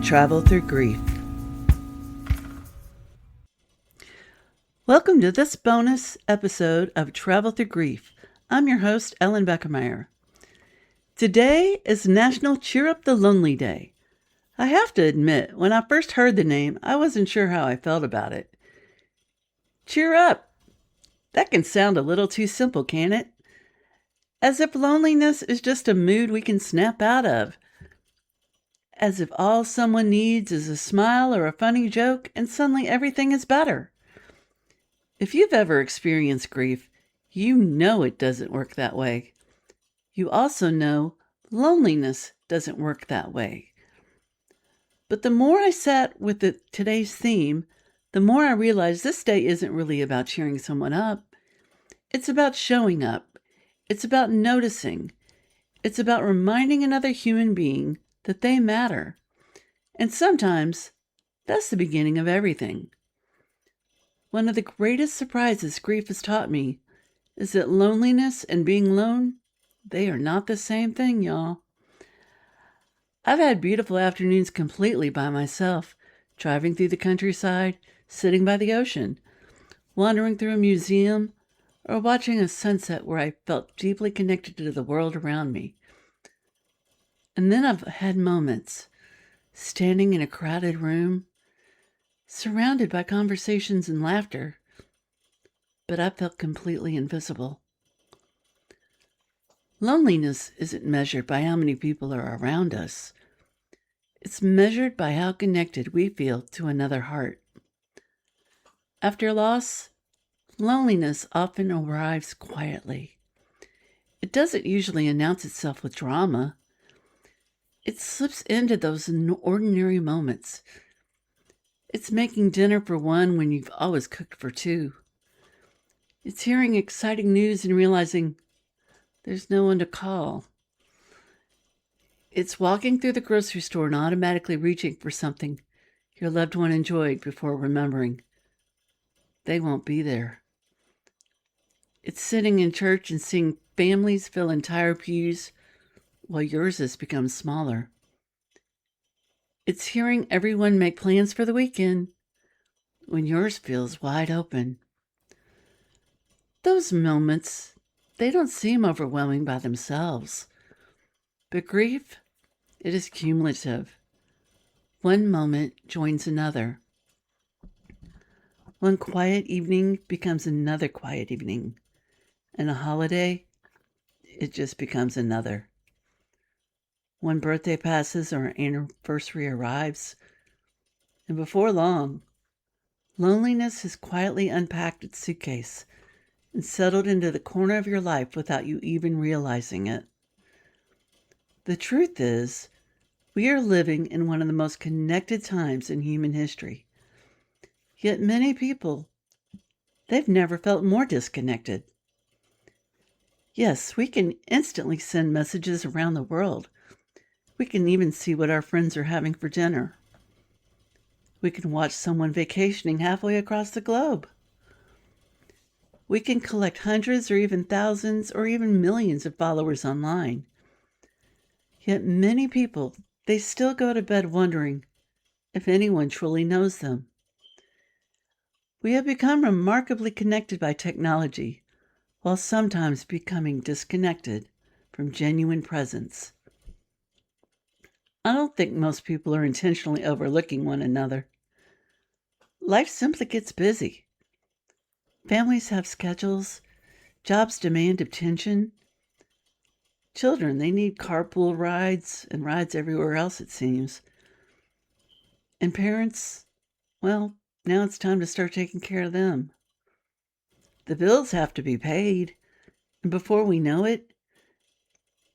travel through grief. Welcome to this bonus episode of Travel Through Grief. I'm your host, Ellen Beckemeyer. Today is National Cheer Up the Lonely Day. I have to admit, when I first heard the name, I wasn't sure how I felt about it. Cheer up! That can sound a little too simple, can't it? As if loneliness is just a mood we can snap out of. As if all someone needs is a smile or a funny joke and suddenly everything is better. If you've ever experienced grief, you know it doesn't work that way. You also know loneliness doesn't work that way. But the more I sat with today's theme, the more I realized this day isn't really about cheering someone up. It's about showing up. It's about noticing. It's about reminding another human being that they matter. And sometimes that's the beginning of everything. One of the greatest surprises grief has taught me is that loneliness and being alone, they are not the same thing, y'all. I've had beautiful afternoons completely by myself, driving through the countryside, sitting by the ocean, wandering through a museum, or watching a sunset where I felt deeply connected to the world around me. And then I've had moments, standing in a crowded room, surrounded by conversations and laughter, but I felt completely invisible. Loneliness isn't measured by how many people are around us. It's measured by how connected we feel to another heart. After loss, loneliness often arrives quietly. It doesn't usually announce itself with drama. It slips into those ordinary moments. It's making dinner for one when you've always cooked for two. It's hearing exciting news and realizing there's no one to call. It's walking through the grocery store and automatically reaching for something your loved one enjoyed before remembering they won't be there. It's sitting in church and seeing families fill entire pews while yours has become smaller. It's hearing everyone make plans for the weekend when yours feels wide open. Those moments, they don't seem overwhelming by themselves. But grief, it is cumulative. One moment joins another. One quiet evening becomes another quiet evening. And a holiday, it just becomes another. One birthday passes or an anniversary arrives, and before long, loneliness has quietly unpacked its suitcase and settled into the corner of your life without you even realizing it. The truth is, we are living in one of the most connected times in human history. Yet many people, they've never felt more disconnected. Yes, we can instantly send messages around the world. We can even see what our friends are having for dinner. We can watch someone vacationing halfway across the globe. We can collect hundreds or even thousands or even millions of followers online. Yet many people, they still go to bed wondering if anyone truly knows them. We have become remarkably connected by technology, while sometimes becoming disconnected from genuine presence. I don't think most people are intentionally overlooking one another. Life simply gets busy. Families have schedules. Jobs demand attention. Children, they need carpool rides and rides everywhere else, it seems. And parents, well, now it's time to start taking care of them. The bills have to be paid. And before we know it,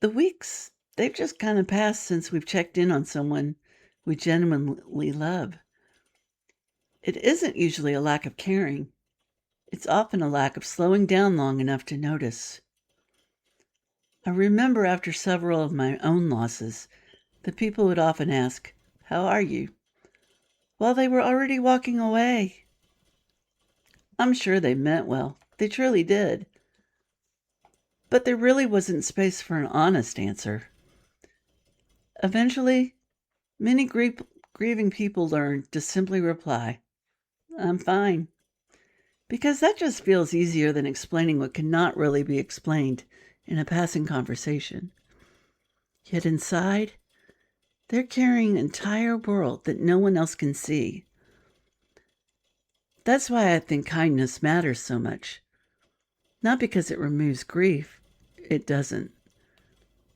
the weeks, they've just kind of passed since we've checked in on someone we genuinely love. It isn't usually a lack of caring. It's often a lack of slowing down long enough to notice. I remember after several of my own losses, the people would often ask, "How are you?" while they were already walking away. I'm sure they meant well. They truly did. But there really wasn't space for an honest answer. Eventually, many grieving people learn to simply reply, "I'm fine," because that just feels easier than explaining what cannot really be explained in a passing conversation. Yet inside, they're carrying an entire world that no one else can see. That's why I think kindness matters so much. Not because it removes grief. It doesn't.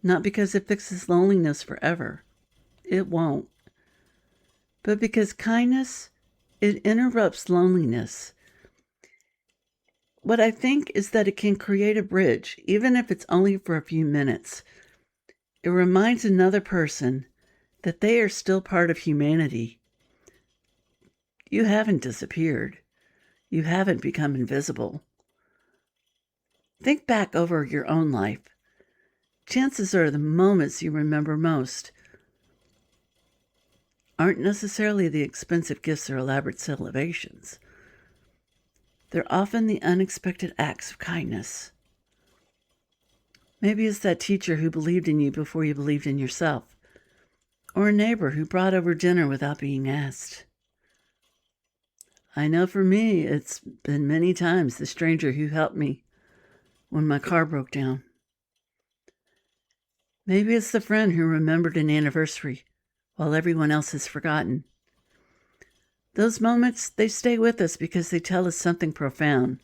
Not because it fixes loneliness forever. It won't. But because kindness, it interrupts loneliness. What I think is that it can create a bridge, even if it's only for a few minutes. It reminds another person that they are still part of humanity. You haven't disappeared. You haven't become invisible. Think back over your own life. Chances are the moments you remember most aren't necessarily the expensive gifts or elaborate celebrations. They're often the unexpected acts of kindness. Maybe it's that teacher who believed in you before you believed in yourself, or a neighbor who brought over dinner without being asked. I know for me, it's been many times the stranger who helped me when my car broke down. Maybe it's the friend who remembered an anniversary while everyone else has forgotten. Those moments, they stay with us because they tell us something profound.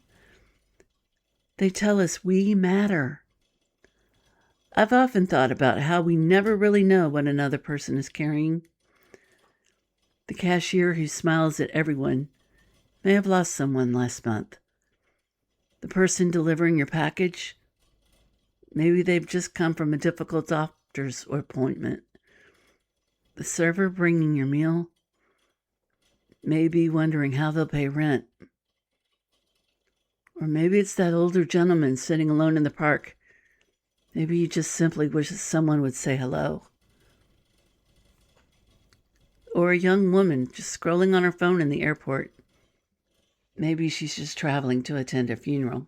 They tell us we matter. I've often thought about how we never really know what another person is carrying. The cashier who smiles at everyone may have lost someone last month. The person delivering your package, maybe they've just come from a difficult doctor's appointment. The server bringing your meal, maybe wondering how they'll pay rent. Or maybe it's that older gentleman sitting alone in the park. Maybe you just simply wish that someone would say hello. Or a young woman just scrolling on her phone in the airport. Maybe she's just traveling to attend a funeral.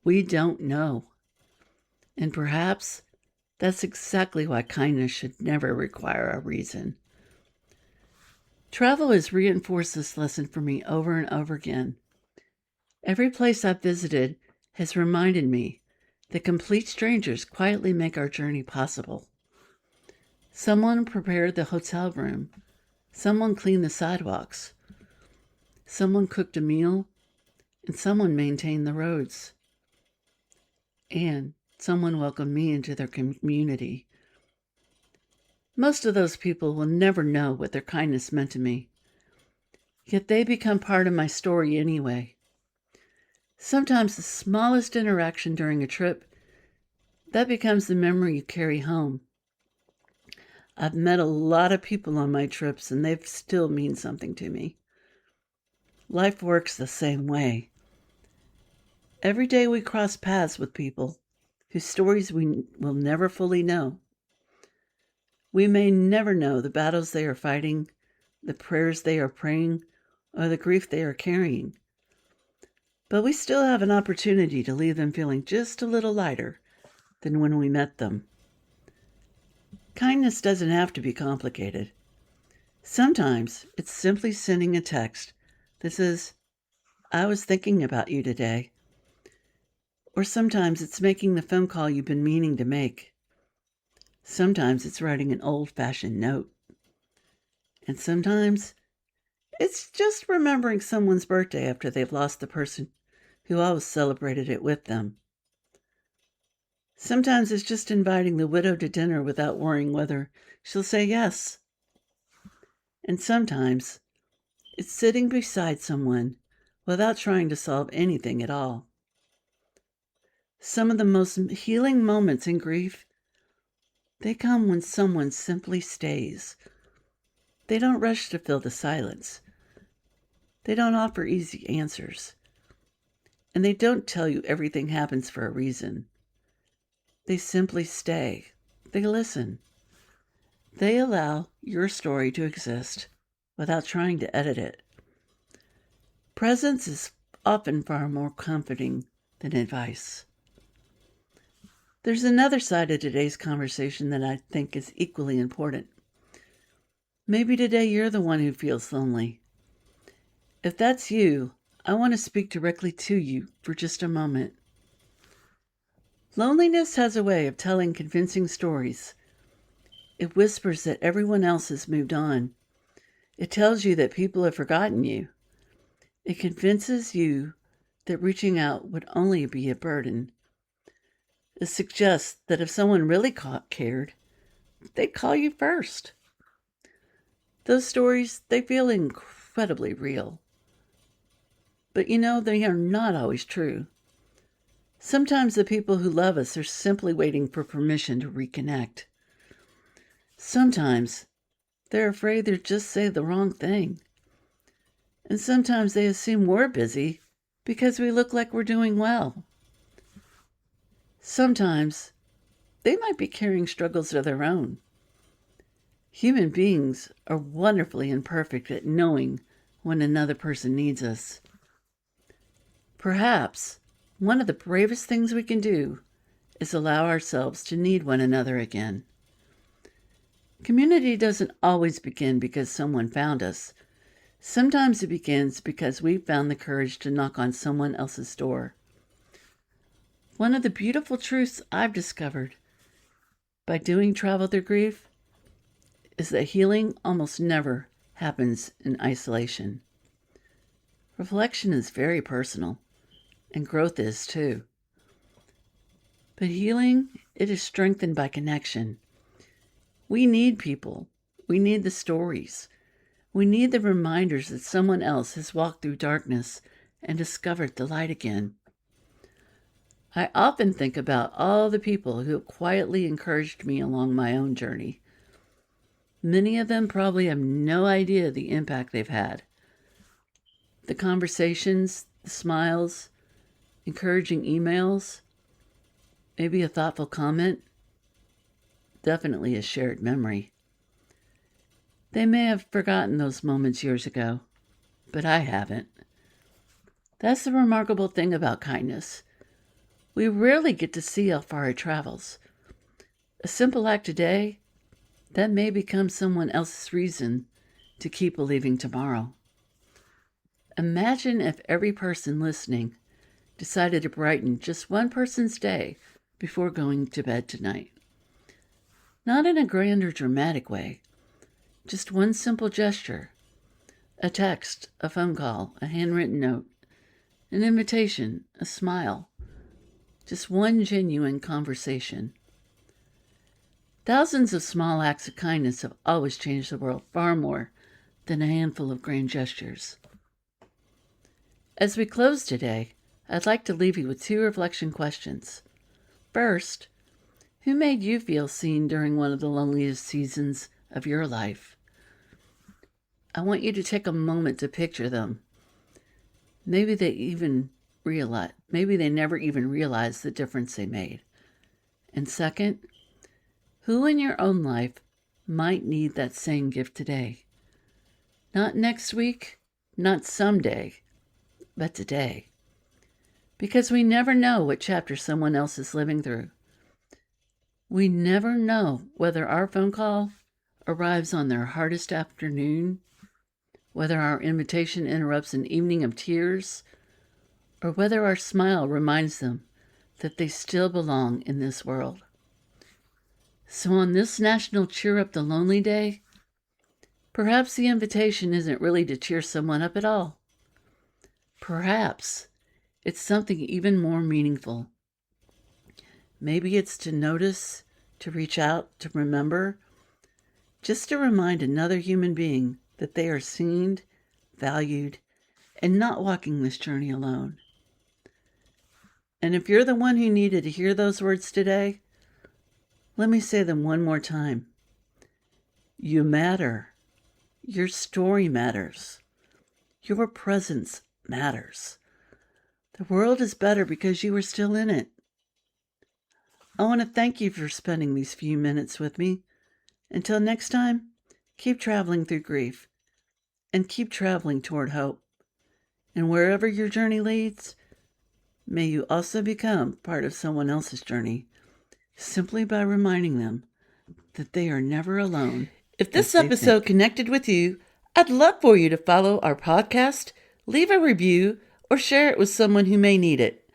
We don't know. And perhaps that's exactly why kindness should never require a reason. Travel has reinforced this lesson for me over and over again. Every place I've visited has reminded me that complete strangers quietly make our journey possible. Someone prepared the hotel room. Someone cleaned the sidewalks. Someone cooked a meal. And someone maintained the roads. And someone welcomed me into their community. Most of those people will never know what their kindness meant to me. Yet they become part of my story anyway. Sometimes the smallest interaction during a trip, that becomes the memory you carry home. I've met a lot of people on my trips, and they still mean something to me. Life works the same way. Every day we cross paths with people whose stories we will never fully know. We may never know the battles they are fighting, the prayers they are praying, or the grief they are carrying. But we still have an opportunity to leave them feeling just a little lighter than when we met them. Kindness doesn't have to be complicated. Sometimes it's simply sending a text that says, "I was thinking about you today." Or sometimes it's making the phone call you've been meaning to make. Sometimes it's writing an old-fashioned note. And sometimes it's just remembering someone's birthday after they've lost the person who always celebrated it with them. Sometimes it's just inviting the widow to dinner without worrying whether she'll say yes. And sometimes it's sitting beside someone without trying to solve anything at all. Some of the most healing moments in grief, they come when someone simply stays. They don't rush to fill the silence. They don't offer easy answers. And they don't tell you everything happens for a reason. They simply stay. They listen. They allow your story to exist without trying to edit it. Presence is often far more comforting than advice. There's another side of today's conversation that I think is equally important. Maybe today you're the one who feels lonely. If that's you, I want to speak directly to you for just a moment. Loneliness has a way of telling convincing stories. It whispers that everyone else has moved on. It tells you that people have forgotten you. It convinces you that reaching out would only be a burden. It suggests that if someone really cared, they'd call you first. Those stories, they feel incredibly real. But they are not always true. Sometimes the people who love us are simply waiting for permission to reconnect. Sometimes they're afraid they'll just say the wrong thing. And sometimes they assume we're busy because we look like we're doing well. Sometimes they might be carrying struggles of their own. Human beings are wonderfully imperfect at knowing when another person needs us. Perhaps one of the bravest things we can do is allow ourselves to need one another again. Community doesn't always begin because someone found us. Sometimes it begins because we found the courage to knock on someone else's door. One of the beautiful truths I've discovered by doing Travel Through Grief is that healing almost never happens in isolation. Reflection is very personal, and growth is too. But healing, it is strengthened by connection. We need people. We need the stories. We need the reminders that someone else has walked through darkness and discovered the light again. I often think about all the people who have quietly encouraged me along my own journey. Many of them probably have no idea the impact they've had. The conversations, the smiles, encouraging emails, maybe a thoughtful comment, definitely a shared memory. They may have forgotten those moments years ago, but I haven't. That's the remarkable thing about kindness. We rarely get to see how far it travels. A simple act today, that may become someone else's reason to keep believing tomorrow. Imagine if every person listening decided to brighten just one person's day before going to bed tonight. Not in a grand or dramatic way, just one simple gesture, a text, a phone call, a handwritten note, an invitation, a smile, just one genuine conversation. Thousands of small acts of kindness have always changed the world far more than a handful of grand gestures. As we close today, I'd like to leave you with 2 reflection questions. First, who made you feel seen during one of the loneliest seasons of your life? I want you to take a moment to picture them. Maybe they never even realized the difference they made. And second, who in your own life might need that same gift today? Not next week, not someday, but today. Because we never know what chapter someone else is living through. We never know whether our phone call arrives on their hardest afternoon, whether our invitation interrupts an evening of tears, or whether our smile reminds them that they still belong in this world. So on this National Cheer Up the Lonely Day, perhaps the invitation isn't really to cheer someone up at all. Perhaps it's something even more meaningful. Maybe it's to notice, to reach out, to remember, just to remind another human being that they are seen, valued, and not walking this journey alone. And if you're the one who needed to hear those words today, let me say them one more time. You matter. Your story matters. Your presence matters. The world is better because you are still in it. I want to thank you for spending these few minutes with me. Until next time, keep traveling through grief and keep traveling toward hope. And wherever your journey leads, may you also become part of someone else's journey, simply by reminding them that they are never alone If this episode connected with you, I'd love for you to follow our podcast, leave a review, or share it with someone who may need it.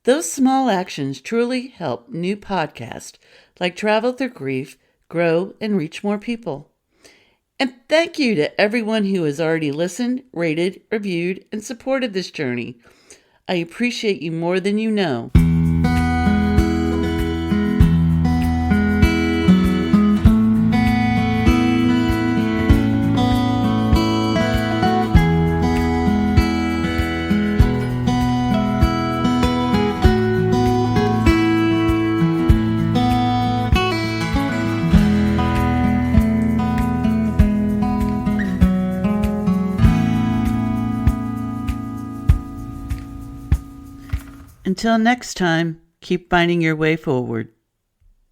Those small actions truly help new podcasts like Travel Through Grief grow and reach more people. And thank you to everyone who has already listened, rated, reviewed, and supported this journey. I appreciate you more than you know. Until next time, keep finding your way forward.